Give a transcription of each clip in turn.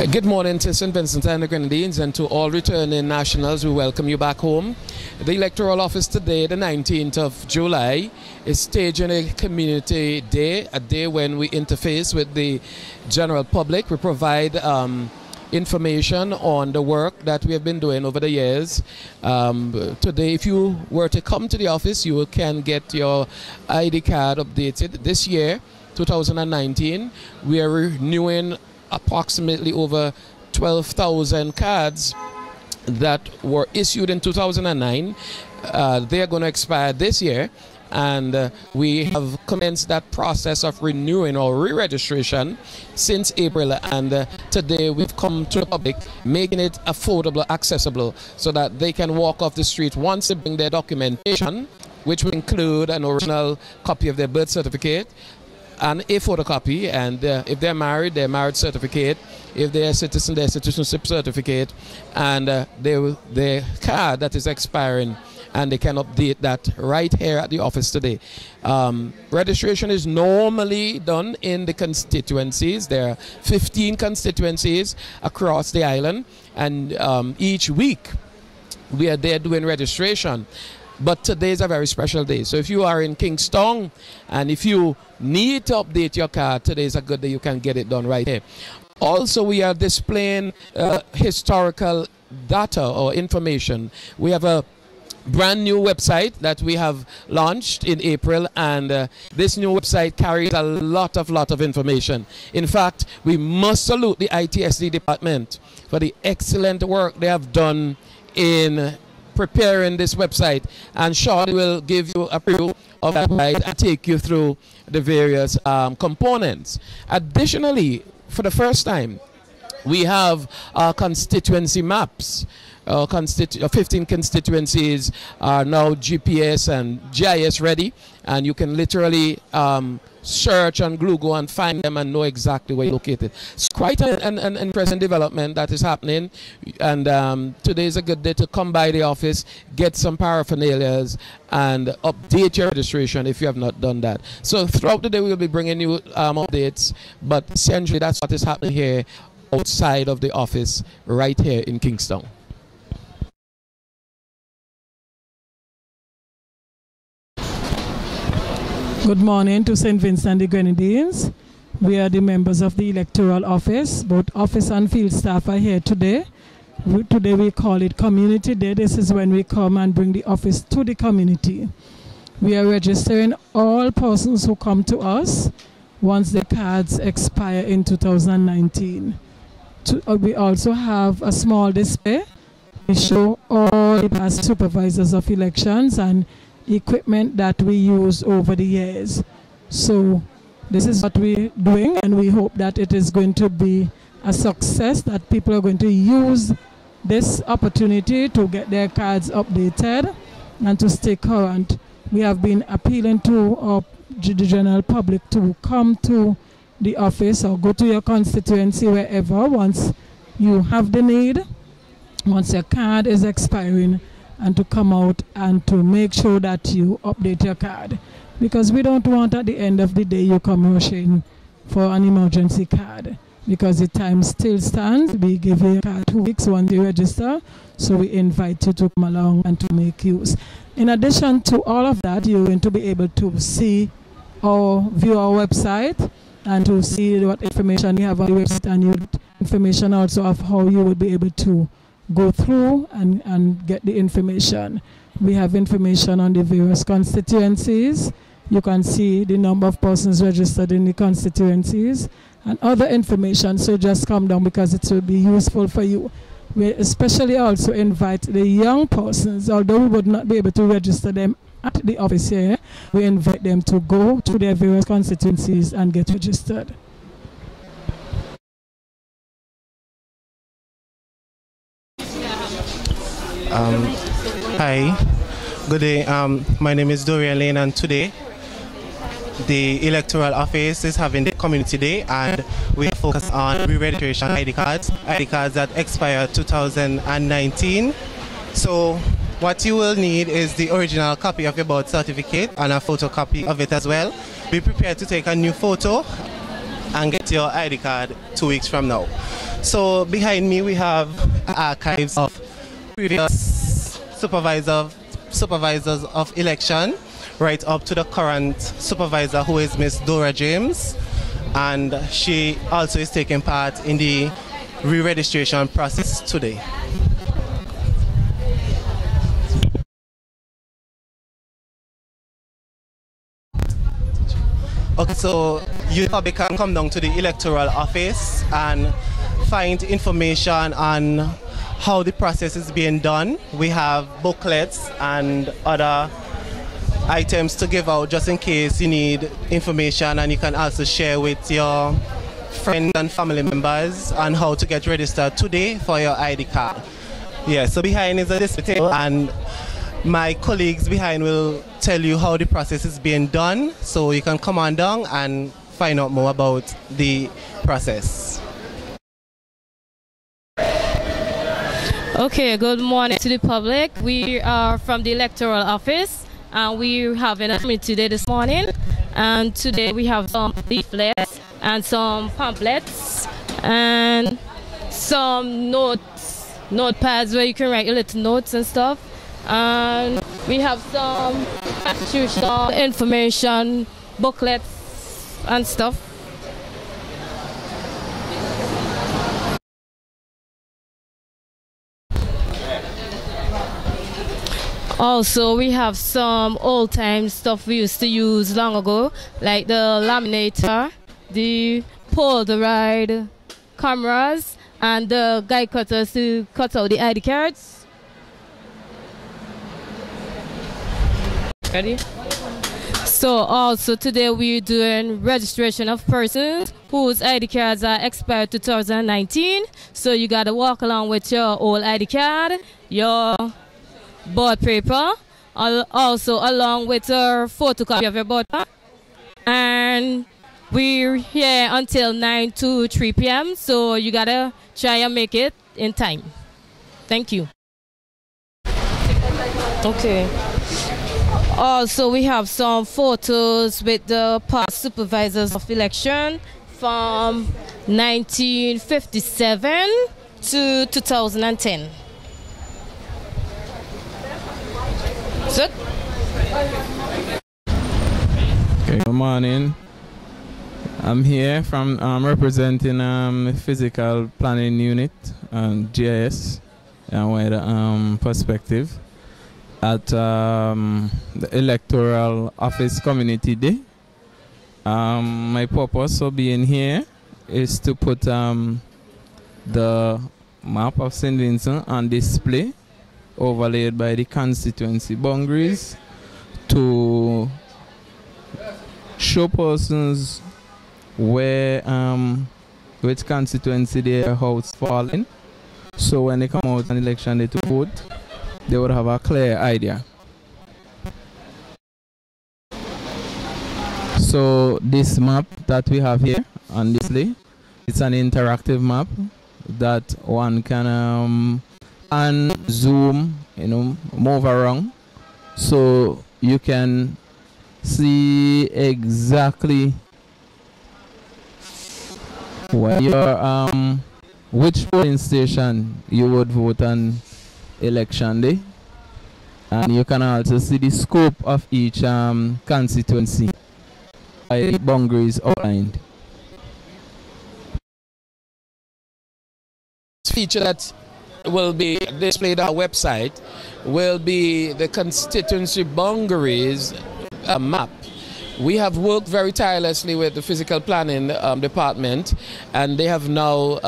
Good morning to St. Vincent and the Grenadines, and to all returning nationals. We welcome you back home. The Electoral Office today, the 19th of July, is staging a community day, a day when we interface with the general public. We provide information on the work that we have been doing over the years. Today, if you were to come to the office, you can get your ID card updated. This year, 2019, we are renewing approximately over 12,000 cards that were issued in 2009. They are going to expire this year, and we have commenced that process of renewing or re-registration since April, and today we've come to the public, making it affordable, accessible, so that they can walk off the street once they bring their documentation, which will include an original copy of their birth certificate and a photocopy, and if they're married, their marriage certificate. If they're a citizen, their citizenship certificate, and their card that is expiring, and they can update that right here at the office today. Registration is normally done in the constituencies. There are 15 constituencies across the island, and each week we are there doing registration. But today is a very special day. So if you are in Kingston and if you need to update your card, today is a good day. You can get it done right here. Also, we are displaying historical data or information. We have a brand new website that we have launched in April, and this new website carries a lot of information. In fact, we must salute the ITSD department for the excellent work they have done in preparing this website, and Sean will give you a preview of that website and take you through the various components. Additionally, for the first time, we have our constituency maps. 15 constituencies are now GPS and GIS ready, and you can literally search on Google and find them and know exactly where you're located. It's quite an interesting development that is happening, and today is a good day to come by the office, get some paraphernalias, and update your registration if you have not done that. So throughout the day we will be bringing you updates, but essentially that's what is happening here outside of the office right here in Kingston. Good morning to St. Vincent and the Grenadines. We are the members of the Electoral Office. Both office and field staff are here today. Today we call it Community Day. This is when we come and bring the office to the community. We are registering all persons who come to us once the cards expire in 2019. We also have a small display. We show all the past supervisors of elections and equipment that we use over the years. So this is what we're doing, and we hope that it is going to be a success, that people are going to use this opportunity to get their cards updated and to stay current. We have been appealing to the general public to come to the office or go to your constituency wherever once you have the need, once your card is expiring, and to come out and to make sure that you update your card, because we don't want at the end of the day you come rushing for an emergency card, because the time still stands. We give you a card 2 weeks once you register, so we invite you to come along and to make use. In addition to all of that, you're going to be able to see or view our website and to see what information we have on the website, and information also of how you will be able to go through and get the information. We have information on the various constituencies. You can see the number of persons registered in the constituencies and other information, so just come down because it will be useful for you. We especially also invite the young persons, although we would not be able to register them at the office here, we invite them to go to their various constituencies and get registered. Hi, good day. My name is Dorian Lane, and today the Electoral Office is having the Community Day, and we focus on re-registration ID cards that expire 2019. So what you will need is the original copy of your birth certificate and a photocopy of it as well. Be prepared to take a new photo and get your ID card 2 weeks from now. So behind me we have archives of previous supervisors of election, right up to the current supervisor, who is Miss Dora James, and she also is taking part in the re-registration process today. Okay, so you probably can come down to the electoral office and find information on how the process is being done. We have booklets and other items to give out just in case you need information, and you can also share with your friends and family members on how to get registered today for your ID card. Yeah, so behind is a display table, and my colleagues behind will tell you how the process is being done, so you can come on down and find out more about the process. Okay, good morning to the public. We are from the Electoral Office, and we're having a meeting today this morning. And today we have some leaflets and some pamphlets and some notepads where you can write your little notes and stuff. And we have some institutional information booklets and stuff. Also, we have some old-time stuff we used to use long ago, like the laminator, the Polaroid cameras, and the guide cutters to cut out the ID cards. Ready? So also today we're doing registration of persons whose ID cards are expired 2019. So you gotta walk along with your old ID card, your board paper, also along with a photocopy of your board paper. And we're here until 9 to 3 p.m. So you gotta try and make it in time. Thank you. Okay. Also, we have some photos with the past supervisors of election from 1957 to 2010. Good. Okay, good morning. I'm here from representing physical planning unit and GIS and with perspective at the Electoral Office Community Day. My purpose of being here is to put the map of St. Vincent on display, overlaid by the constituency boundaries, to show persons where which constituency their house fall in, so when they come out on election day to vote, they would have a clear idea. So this map that we have here on display, it's an interactive map that one can and zoom, move around, so you can see exactly where your which polling station you would vote on election day, and you can also see the scope of each constituency by the boundaries outlined. Feature that will be displayed on our website will be the constituency boundaries map. We have worked very tirelessly with the physical planning department, and they have now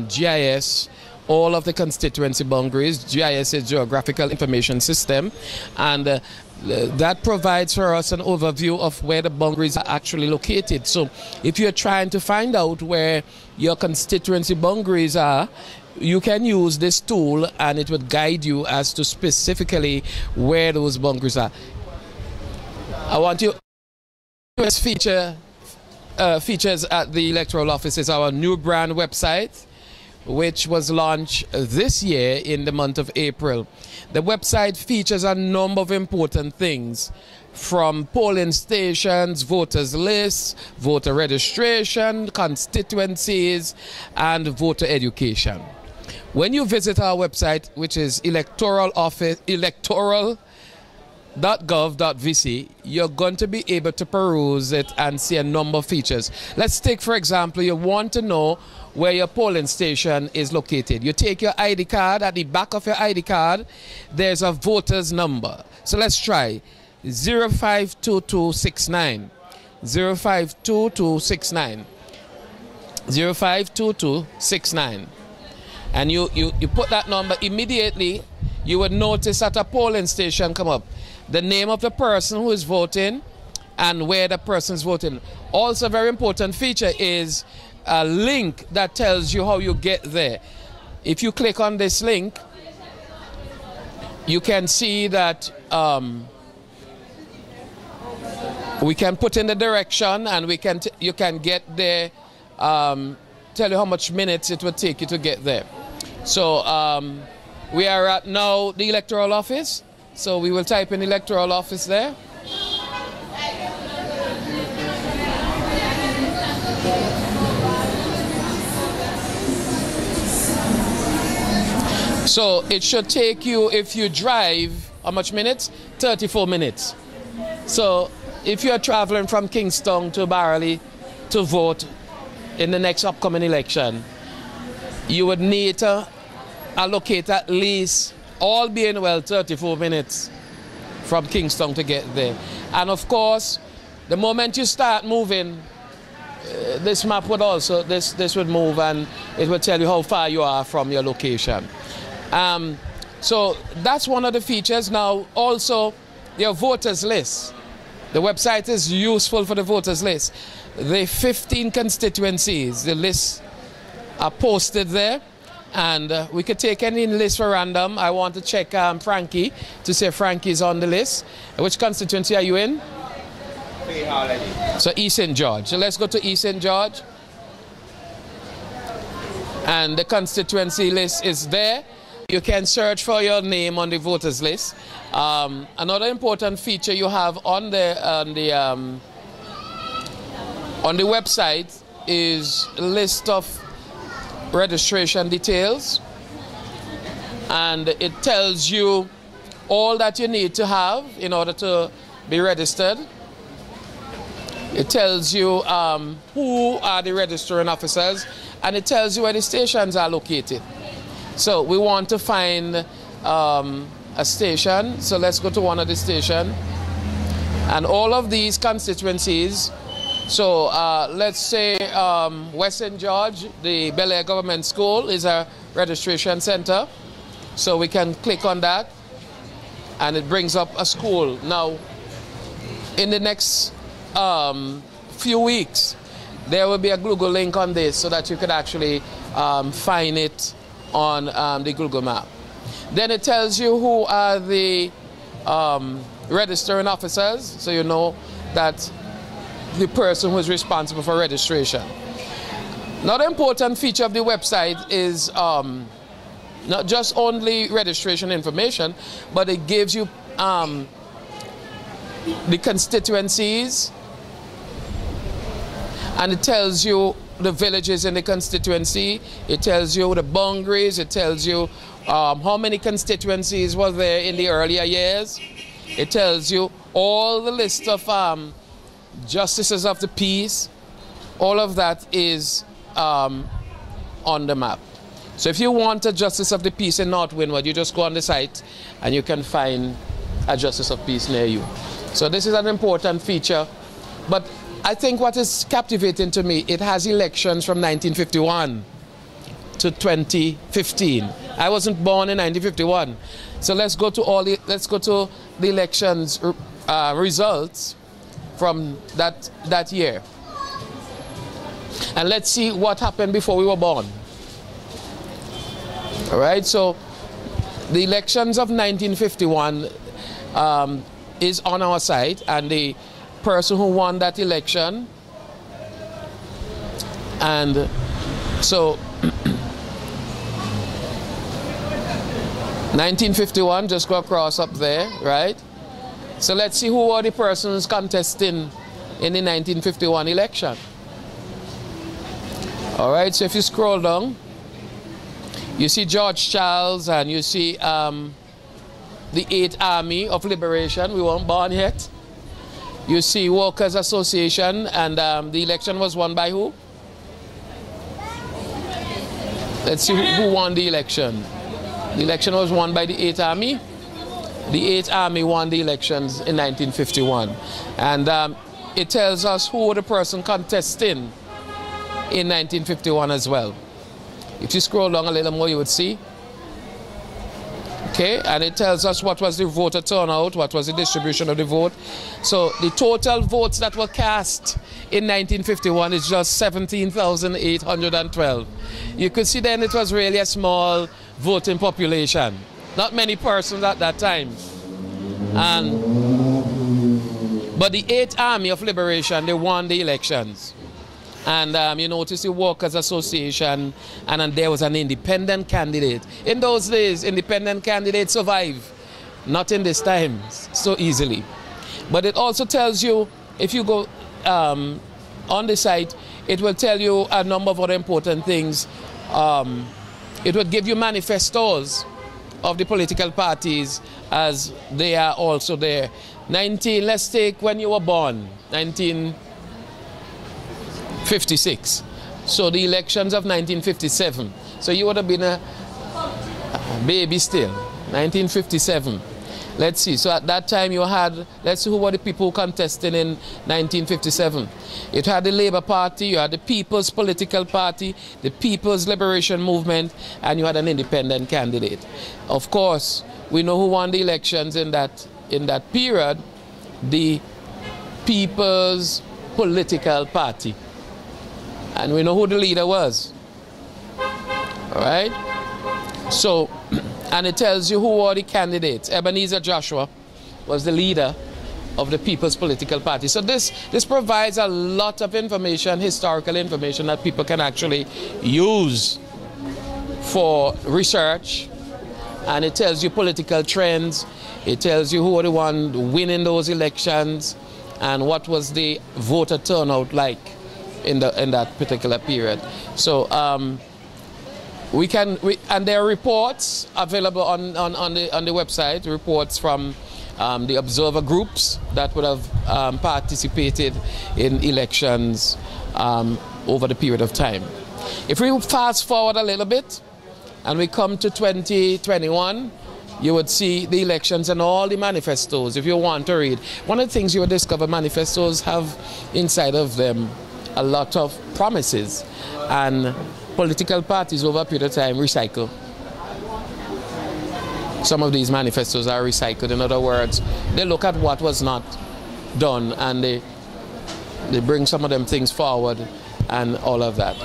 GIS all of the constituency boundaries. GIS is Geographical Information System, and that provides for us an overview of where the boundaries are actually located. So if you're trying to find out where your constituency boundaries are, you can use this tool and it would guide you as to specifically where those boundaries are. I want you to features at the Electoral Office is our new brand website, which was launched this year in the month of April. The website features a number of important things. from polling stations, voters lists, voter registration, constituencies, and voter education. When you visit our website, which is electoral.gov.vc, you're going to be able to peruse it and see a number of features. Let's take, for example, you want to know where your polling station is located. You take your ID card. At the back of your ID card, there's a voter's number. So let's try 052269. 052269. 052269. And you put that number immediately. You would notice that a polling station come up. The name of the person who is voting and where the person is voting. Also, a very important feature is a link that tells you how you get there. If you click on this link, you can see that we can put in the direction, and you can get there. Tell you how much minutes it would take you to get there. So we are at now the electoral office. So we will type in electoral office there. So it should take you, if you drive, how much minutes? 34 minutes. So if you're traveling from Kingston to Barley to vote in the next upcoming election, you would need to allocate at least, all being well, 34 minutes from Kingston to get there. And of course, the moment you start moving, this map would also, this would move, and it would tell you how far you are from your location. So that's one of the features. Now also your voters list. The website is useful for the voters list. The 15 constituencies, the lists are posted there, and we could take any list for random. I want to check Frankie to see if Frankie's on the list. Which constituency are you in? So East St. George. So let's go to East St. George. And the constituency list is there. You can search for your name on the voters list. Another important feature you have on the website is a list of registration details, and it tells you all that you need to have in order to be registered. It tells you who are the registering officers, and it tells you where the stations are located. So we want to find a station, so let's go to one of the stations. And all of these constituencies, so let's say West St. George, the Bel Air Government School is a registration center. So we can click on that, and it brings up a school. Now, in the next few weeks, there will be a Google link on this so that you could actually find it on the Google map. Then it tells you who are the registering officers, so you know that the person who is responsible for registration. Another important feature of the website is not just only registration information, but it gives you the constituencies, and it tells you the villages in the constituency, it tells you the boundaries, it tells you how many constituencies were there in the earlier years. It tells you all the list of justices of the peace. All of that is on the map. So if you want a justice of the peace in North Windward, you just go on the site and you can find a justice of peace near you. So this is an important feature. But I think what is captivating to me, it has elections from 1951 to 2015. I wasn't born in 1951. So let's go to the elections results from that year. And let's see what happened before we were born. All right, so the elections of 1951 is on our site, and the person who won that election, and so 1951, just go across up there, right? So let's see who were the persons contesting in the 1951 election. All right, so if you scroll down, you see George Charles and you see the 8th Army of Liberation. We weren't born yet. You see Workers' Association, and the election was won by who? Let's see who won the election. The election was won by the 8th Army. The 8th Army won the elections in 1951. And it tells us who the person contesting in 1951 as well. If you scroll down a little more, you would see. Okay, and it tells us what was the voter turnout, what was the distribution of the vote. So the total votes that were cast in 1951 is just 17,812. You could see then it was really a small voting population. Not many persons at that time. But the 8th Army of Liberation, they won the elections. And you notice the Workers' Association, and then there was an independent candidate. In those days, independent candidates survive. Not in this time so easily. But it also tells you, if you go on the site, it will tell you a number of other important things. It would give you manifestos of the political parties as they are also there. Let's take when you were born, 1956. So the elections of 1957. So you would have been a baby still, 1957. Let's see, so at that time you had, let's see who were the people contesting in 1957. It had the Labour Party, you had the People's Political Party, the People's Liberation Movement, and you had an independent candidate. Of course, we know who won the elections in that period, the People's Political Party. And we know who the leader was. All right? So, and it tells you who were the candidates. Ebenezer Joshua was the leader of the People's Political Party. So this provides a lot of information, historical information that people can actually use for research. And it tells you political trends. It tells you who were the ones winning those elections and what was the voter turnout like in that particular period. So and there are reports available on the website, reports from the observer groups that would have participated in elections over the period of time. If we fast forward a little bit and we come to 2021, you would see the elections and all the manifestos if you want to read. One of the things you will discover, manifestos have inside of them a lot of promises, and political parties over a period of time recycle. Some of these manifestos are recycled. In other words, they look at what was not done and they bring some of them things forward and all of that.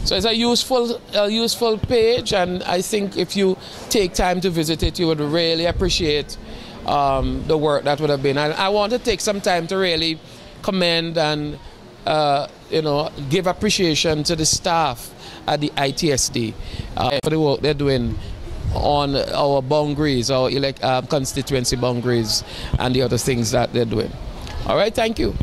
So it's a useful page, and I think if you take time to visit it, you would really appreciate the work that would have been. And I want to take some time to really commend and give appreciation to the staff at the ITSD for the work they're doing on our boundaries, our constituency boundaries, and the other things that they're doing. All right, thank you.